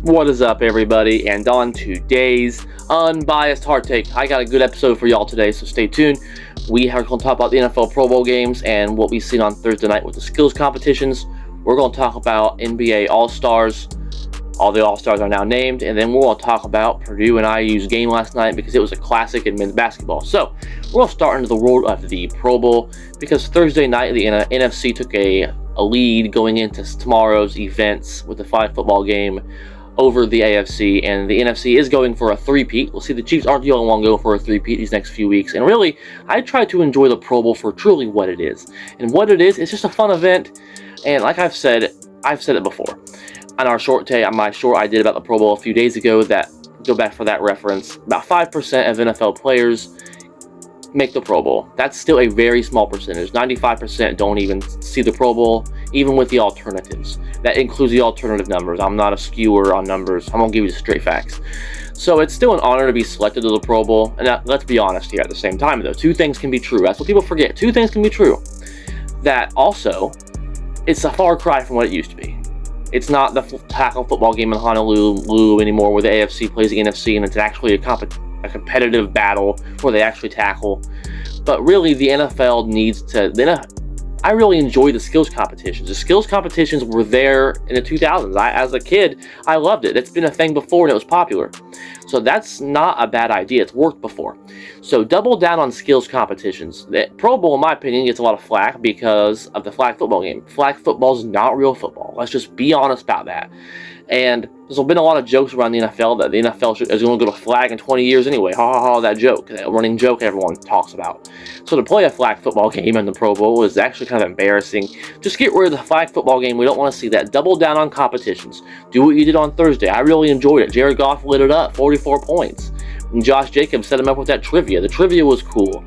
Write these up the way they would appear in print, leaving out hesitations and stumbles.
What is up, everybody? And on today's Unbiased Hard Take, I got a good episode for y'all today, so stay tuned. We are going to talk about the NFL Pro Bowl games and what we've seen on Thursday night with the skills competitions. We're going to talk about NBA All-Stars. All the All-Stars are now named, and then we're going to talk about Purdue and IU's game last night because it was a classic in men's basketball. So, we're going to start into the world of the Pro Bowl because Thursday night the NFC took a lead going into tomorrow's events with the flag football game over the AFC, and the NFC is going for a three-peat. We'll see the Chiefs aren't the only one going for a three-peat these next few weeks, and really, I try to enjoy the Pro Bowl for truly what it is. And what it is, it's just a fun event, and like I've said it before. On our short take, on my short I did about the Pro Bowl a few days ago, that go back for that reference, about 5% of NFL players make the Pro Bowl. That's still a very small percentage. 95% don't even see the Pro Bowl, even with the alternatives. That includes the alternative numbers. I'm not a skewer on numbers. I'm going to give you the straight facts. So it's still an honor to be selected to the Pro Bowl. And let's be honest here at the same time, though. Two things can be true. That's what people forget. Two things can be true. That also, it's a far cry from what it used to be. It's not the tackle football game in Honolulu anymore where the AFC plays the NFC and it's actually a competitive battle where they actually tackle. But really, the NFL needs to... I really enjoy the skills competitions. The skills competitions were there in the 2000s. As a kid, I loved it. It's been a thing before and it was popular. So that's not a bad idea. It's worked before. So double down on skills competitions. The Pro Bowl, in my opinion, gets a lot of flack because of the flag football game. Flag football is not real football. Let's just be honest about that. And there's been a lot of jokes around the NFL that the NFL is going to go to flag in 20 years anyway. Ha ha ha, that joke. That running joke everyone talks about. So to play a flag football game in the Pro Bowl is actually kind of embarrassing. Just get rid of the flag football game. We don't want to see that. Double down on competitions. Do what you did on Thursday. I really enjoyed it. Jared Goff lit it up. 44 points. And Josh Jacobs set him up with that trivia. The trivia was cool.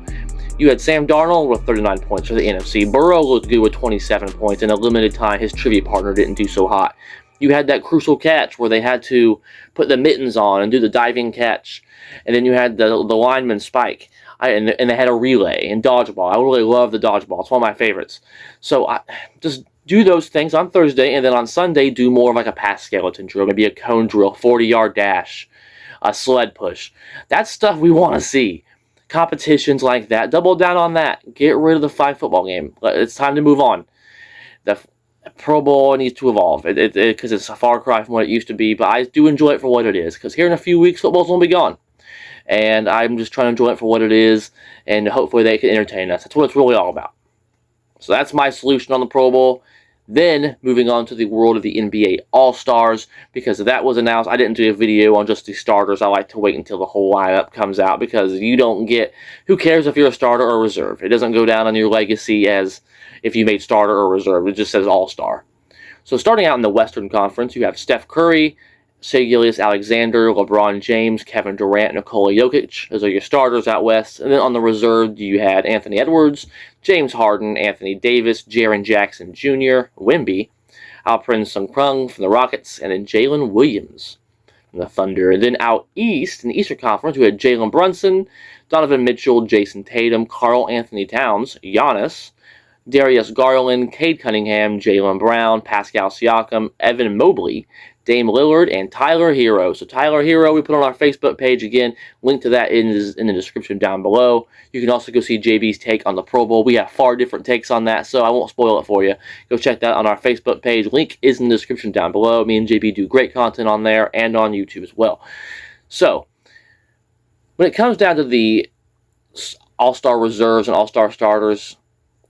You had Sam Darnold with 39 points for the NFC. Burrow looked good with 27 points. In a limited time, his trivia partner didn't do so hot. You had that crucial catch where they had to put the mittens on and do the diving catch. And then you had the lineman spike. And they had a relay and dodgeball. I really love the dodgeball. It's one of my favorites. So just do those things on Thursday. And then on Sunday, do more of like a pass skeleton drill. Maybe a cone drill, 40-yard dash, a sled push. That's stuff we want to see. Competitions like that. Double down on that. Get rid of the flag football game. It's time to move on. The Pro Bowl needs to evolve because it's a far cry from what it used to be, but I do enjoy it for what it is because here in a few weeks football's going to be gone, and I'm just trying to enjoy it for what it is, and hopefully they can entertain us. That's what it's really all about. So that's my solution on the Pro Bowl. Then moving on to the world of the NBA All-Stars, because that was announced. I didn't do a video on just the starters. I like to wait until the whole lineup comes out because you don't get... Who cares if you're a starter or a reserve? It doesn't go down on your legacy as if you made starter or reserve. It just says All-Star. So starting out in the Western Conference, you have Steph Curry, Shai Gilgeous-Alexander, LeBron James, Kevin Durant, Nikola Jokic. Those are your starters out west. And then on the reserve, you had Anthony Edwards, James Harden, Anthony Davis, Jaren Jackson Jr., Wemby, Alperen Sengun from the Rockets, and then Jalen Williams from the Thunder. And then out east, in the Eastern Conference, we had Jalen Brunson, Donovan Mitchell, Jason Tatum, Karl Anthony Towns, Giannis, Darius Garland, Cade Cunningham, Jaylen Brown, Pascal Siakam, Evan Mobley, Dame Lillard, and Tyler Herro. So Tyler Herro, we put on our Facebook page. Again, link to that in the description down below. You can also go see JB's take on the Pro Bowl. We have far different takes on that, so I won't spoil it for you. Go check that on our Facebook page. Link is in the description down below. Me and JB do great content on there and on YouTube as well. So, when it comes down to the All-Star reserves and All-Star starters,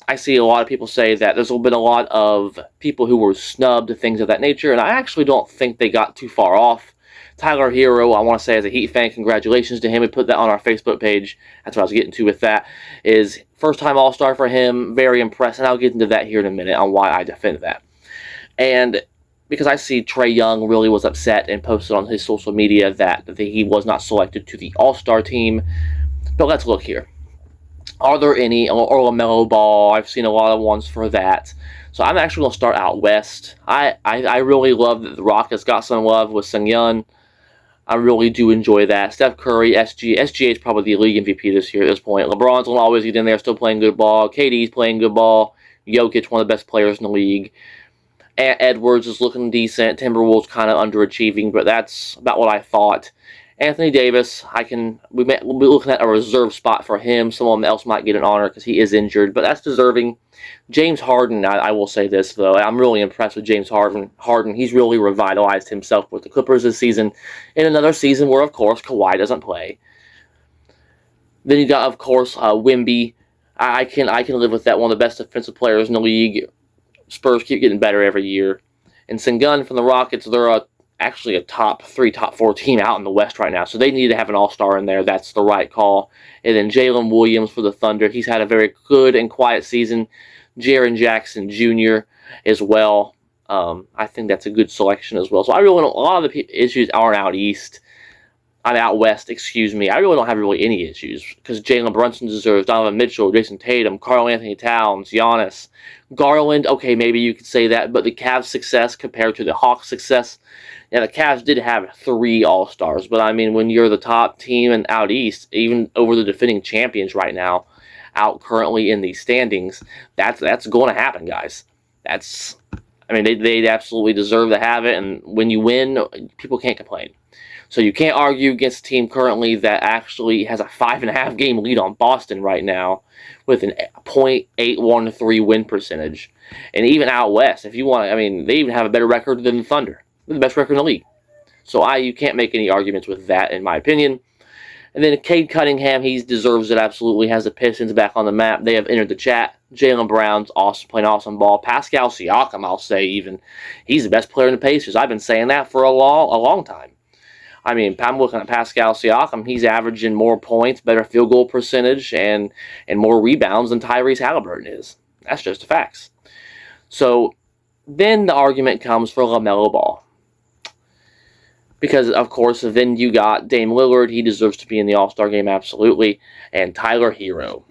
I see a lot of people say that there's been a lot of people who were snubbed, things of that nature, and I actually don't think they got too far off. Tyler Herro, I want to say as a Heat fan, congratulations to him. We put that on our Facebook page. That's what I was getting to with that. Is first-time All-Star for him, very impressed, and I'll get into that here in a minute on why I defend that. And because I see Trae Young really was upset and posted on his social media that he was not selected to the All-Star team. But let's look here. Are there any, or LaMelo Ball? I've seen a lot of ones for that. So I'm actually going to start out west. I really love that the Rockets got some love with Sengun. I really do enjoy that. Steph Curry, SGA is probably the league MVP this year at this point. LeBron's going to always get in there, still playing good ball. KD's playing good ball. Jokic, one of the best players in the league. Edwards is looking decent. Timberwolves kind of underachieving, but that's about what I thought. Anthony Davis, we'll be looking at a reserve spot for him. Someone else might get an honor because he is injured, but that's deserving. James Harden, I will say this, though. I'm really impressed with James Harden. He's really revitalized himself with the Clippers this season, in another season where, of course, Kawhi doesn't play. Then you got, of course, Wemby. I can live with that. One of the best defensive players in the league. Spurs keep getting better every year. And Sengun from the Rockets, they're actually a top 3, top 4 team out in the West right now. So they need to have an all-star in there. That's the right call. And then Jalen Williams for the Thunder. He's had a very good and quiet season. Jaren Jackson Jr. as well. I think that's a good selection as well. So a lot of the issues aren't out east. I'm out west, excuse me. I really don't have really any issues because Jalen Brunson deserves, Donovan Mitchell, Jason Tatum, Karl Anthony Towns, Giannis, Garland. Okay, maybe you could say that, but the Cavs' success compared to the Hawks' success, yeah, the Cavs did have 3 All-Stars, but I mean, when you're the top team and out east, even over the defending champions right now, out currently in these standings, that's going to happen, guys. They absolutely deserve to have it, and when you win, people can't complain. So you can't argue against a team currently that actually has a 5.5 game lead on Boston right now with an .813 win percentage. And even out west, if you want, they even have a better record than the Thunder. They're the best record in the league. So you can't make any arguments with that, in my opinion. And then Cade Cunningham, he deserves it absolutely, has the Pistons back on the map. They have entered the chat. Jaylen Brown's playing awesome ball. Pascal Siakam, I'll say even. He's the best player in the Pacers. I've been saying that for a long time. I'm looking at Pascal Siakam. He's averaging more points, better field goal percentage, and more rebounds than Tyrese Halliburton is. That's just the facts. So then the argument comes for LaMelo Ball. Because, of course, then you got Dame Lillard. He deserves to be in the All-Star game, absolutely. And Tyler Herro.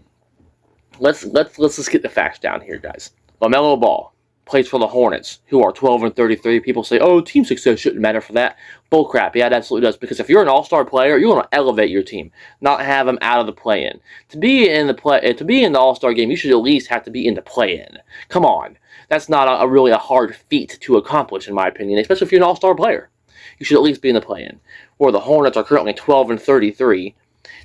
Let's just get the facts down here, guys. LaMelo Ball plays for the Hornets, who are 12-33. People say, oh, team success shouldn't matter for that. Bullcrap. Yeah, it absolutely does. Because if you're an all-star player, you want to elevate your team, not have them out of the play-in. To be in the all-star game, you should at least have to be in the play-in. Come on. That's not really a hard feat to accomplish, in my opinion, especially if you're an all-star player. You should at least be in the play-in. Where the Hornets are currently 12-33.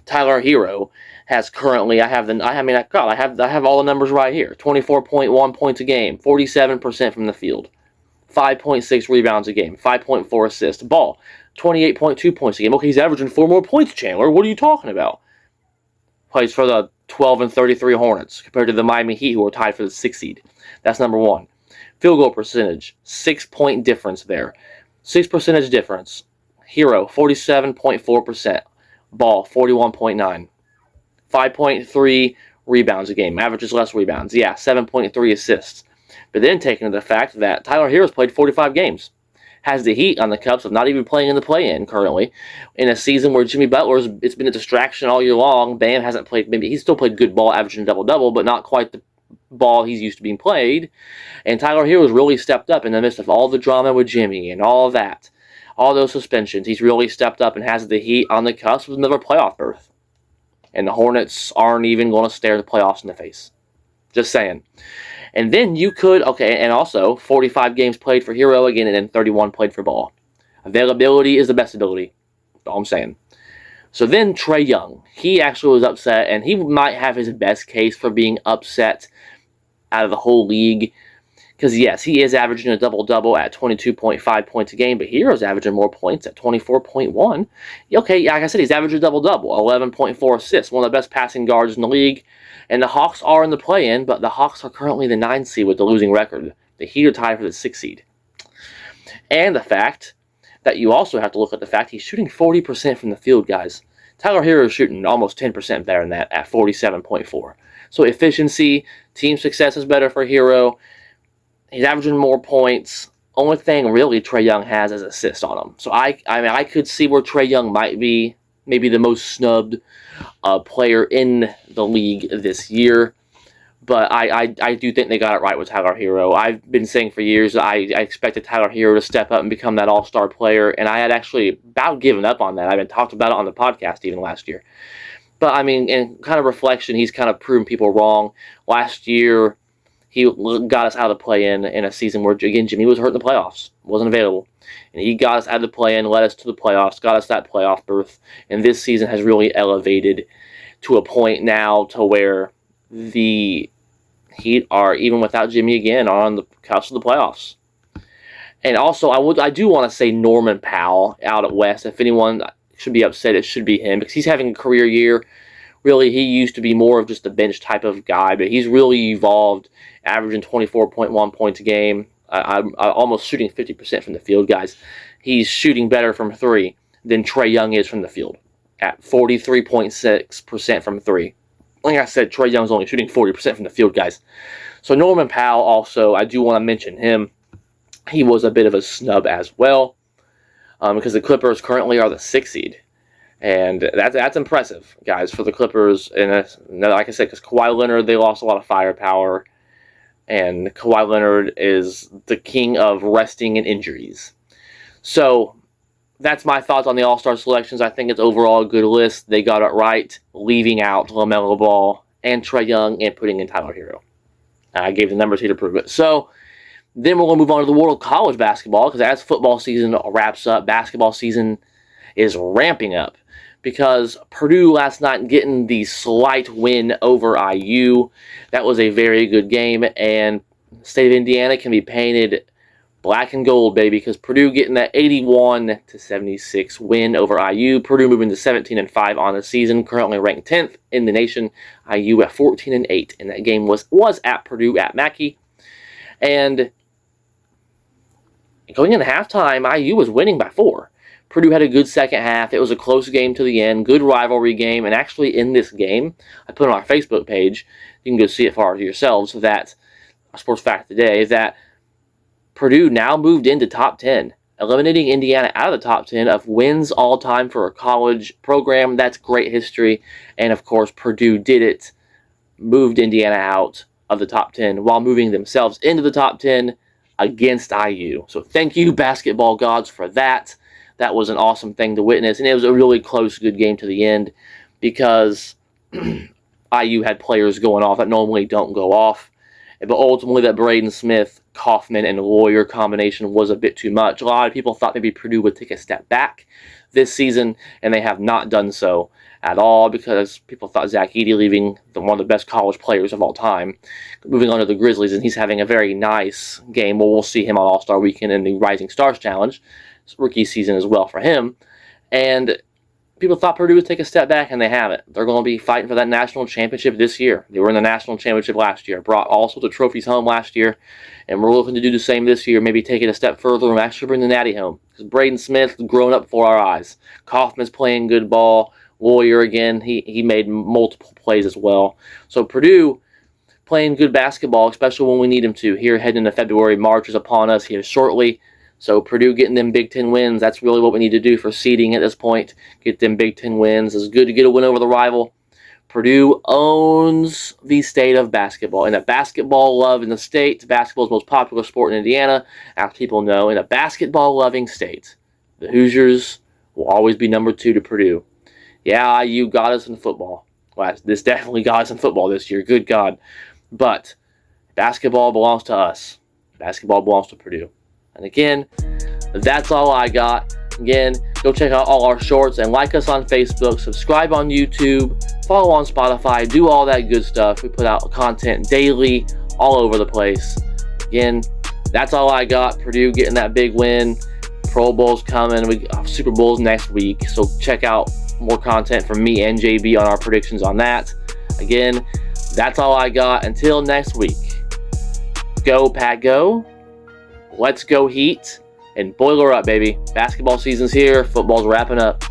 Tyler Herro has currently, I have all the numbers right here. 24.1 points a game, 47% from the field, 5.6 rebounds a game, 5.4 assists. Ball, 28.2 points a game. Okay, he's averaging 4 more points, Chandler. What are you talking about? Plays for the 12-33 Hornets compared to the Miami Heat, who are tied for the 6th seed. That's number 1. Field goal percentage, 6-point difference there. 6 percentage difference. Herro, 47.4%. Ball, 41.9. 5.3 rebounds a game. Averages less rebounds. Yeah, 7.3 assists. But then taking into the fact that Tyler Herro's played 45 games. Has the Heat on the cups of not even playing in the play-in currently. In a season where Jimmy Butler's, it's been a distraction all year long. Bam hasn't played, maybe he's still played good ball, averaging double-double, but not quite the ball he's used to being played. And Tyler Herro's really stepped up in the midst of all the drama with Jimmy and all of that. All those suspensions. He's really stepped up and has the Heat on the cusp of another playoff berth. And the Hornets aren't even going to stare the playoffs in the face. Just saying. And then you could, and also 45 games played for Herro again, and then 31 played for Ball. Availability is the best ability. That's all I'm saying. So then Trae Young, he actually was upset, and he might have his best case for being upset out of the whole league. Because, yes, he is averaging a double-double at 22.5 points a game, but Herro's averaging more points at 24.1. Okay, like I said, he's averaging a double-double, 11.4 assists, one of the best passing guards in the league. And the Hawks are in the play-in, but the Hawks are currently the 9th seed with the losing record. The Heat are tied for the 6th seed. And the fact that you also have to look at the fact he's shooting 40% from the field, guys. Tyler Herro is shooting almost 10% better than that at 47.4. So efficiency, team success is better for Herro. He's averaging more points. Only thing really Trae Young has is assists on him. So I could see where Trae Young might be maybe the most snubbed player in the league this year. But I do think they got it right with Tyler Herro. I've been saying for years that I expected Tyler Herro to step up and become that all-star player, and I had actually about given up on that. I've been talked about it on the podcast even last year. But, in kind of reflection, he's kind of proven people wrong. Last year, He got us out of the play-in in a season where, again, Jimmy was hurt in the playoffs, wasn't available. And he got us out of the play-in, led us to the playoffs, got us that playoff berth. And this season has really elevated to a point now to where the Heat are, even without Jimmy again, on the cusp of the playoffs. And also, I do want to say Norman Powell out at West. If anyone should be upset, it should be him, because he's having a career year. Really, he used to be more of just a bench type of guy, but he's really evolved, averaging 24.1 points a game. I'm almost shooting 50% from the field, guys. He's shooting better from three than Trae Young is from the field, at 43.6% from three. Like I said, Trae Young's only shooting 40% from the field, guys. So Norman Powell also, I do want to mention him. He was a bit of a snub as well, because the Clippers currently are the 6th seed. And that's impressive, guys, for the Clippers. And like I said, because Kawhi Leonard, they lost a lot of firepower. And Kawhi Leonard is the king of resting and injuries. So that's my thoughts on the All-Star selections. I think it's overall a good list. They got it right, leaving out LaMelo Ball and Trae Young and putting in Tyler Herro. I gave the numbers here to prove it. So then we're going to move on to the world of college basketball, because as football season wraps up, basketball season is ramping up, because Purdue last night getting the slight win over IU. That was a very good game, and the state of Indiana can be painted black and gold, baby, because Purdue getting that 81-76 win over IU. Purdue moving to 17-5 on the season, currently ranked 10th in the nation. IU at 14-8, and that game was at Purdue at Mackey. And going into halftime, IU was winning by 4. Purdue had a good second half. It was a close game to the end, good rivalry game, and actually in this game, I put on our Facebook page, you can go see it for yourselves, that Sports Fact today, that Purdue now moved into top 10, eliminating Indiana out of the top 10 of wins all time for a college program. That's great history, and of course, Purdue did it, moved Indiana out of the top 10 while moving themselves into the top 10 against IU. So thank you, basketball gods, for that. That was an awesome thing to witness, and it was a really close, good game to the end, because IU had players going off that normally don't go off. But ultimately, that Braden Smith, Kaufman, and Lawyer combination was a bit too much. A lot of people thought maybe Purdue would take a step back this season, and they have not done so at all, because people thought Zach Edey, leaving one of the best college players of all time, moving on to the Grizzlies, and he's having a very nice game. Well, we'll see him on All-Star Weekend in the Rising Stars Challenge. It's rookie season as well for him. And people thought Purdue would take a step back, and they haven't. They're going to be fighting for that national championship this year. They were in the national championship last year, brought all sorts of trophies home last year, and we're looking to do the same this year, maybe take it a step further and actually bring the Natty home. Because Braden Smith's grown up before our eyes. Kaufman's playing good ball. Lawyer, again, he made multiple plays as well. So Purdue playing good basketball, especially when we need them to. Here, heading into February, March is upon us here shortly. So Purdue getting them Big Ten wins, that's really what we need to do for seeding at this point. Get them Big Ten wins. It's good to get a win over the rival. Purdue owns the state of basketball. And a basketball love in the state, basketball is the most popular sport in Indiana, as people know. In a basketball-loving state, the Hoosiers will always be number 2 to Purdue. Yeah, IU got us in football. Well, this definitely got us in football this year, good God. But basketball belongs to us. Basketball belongs to Purdue. And again, that's all I got. Again, go check out all our shorts and like us on Facebook, subscribe on YouTube, follow on Spotify, do all that good stuff. We put out content daily, all over the place. Again, that's all I got. Purdue getting that big win. Pro Bowl's coming. We Super Bowl's next week. So check out more content from me and JB on our predictions on that. Again, that's all I got. Until next week. Go, Pat, go. Let's go Heat, and boiler up, baby. Basketball season's here. Football's wrapping up.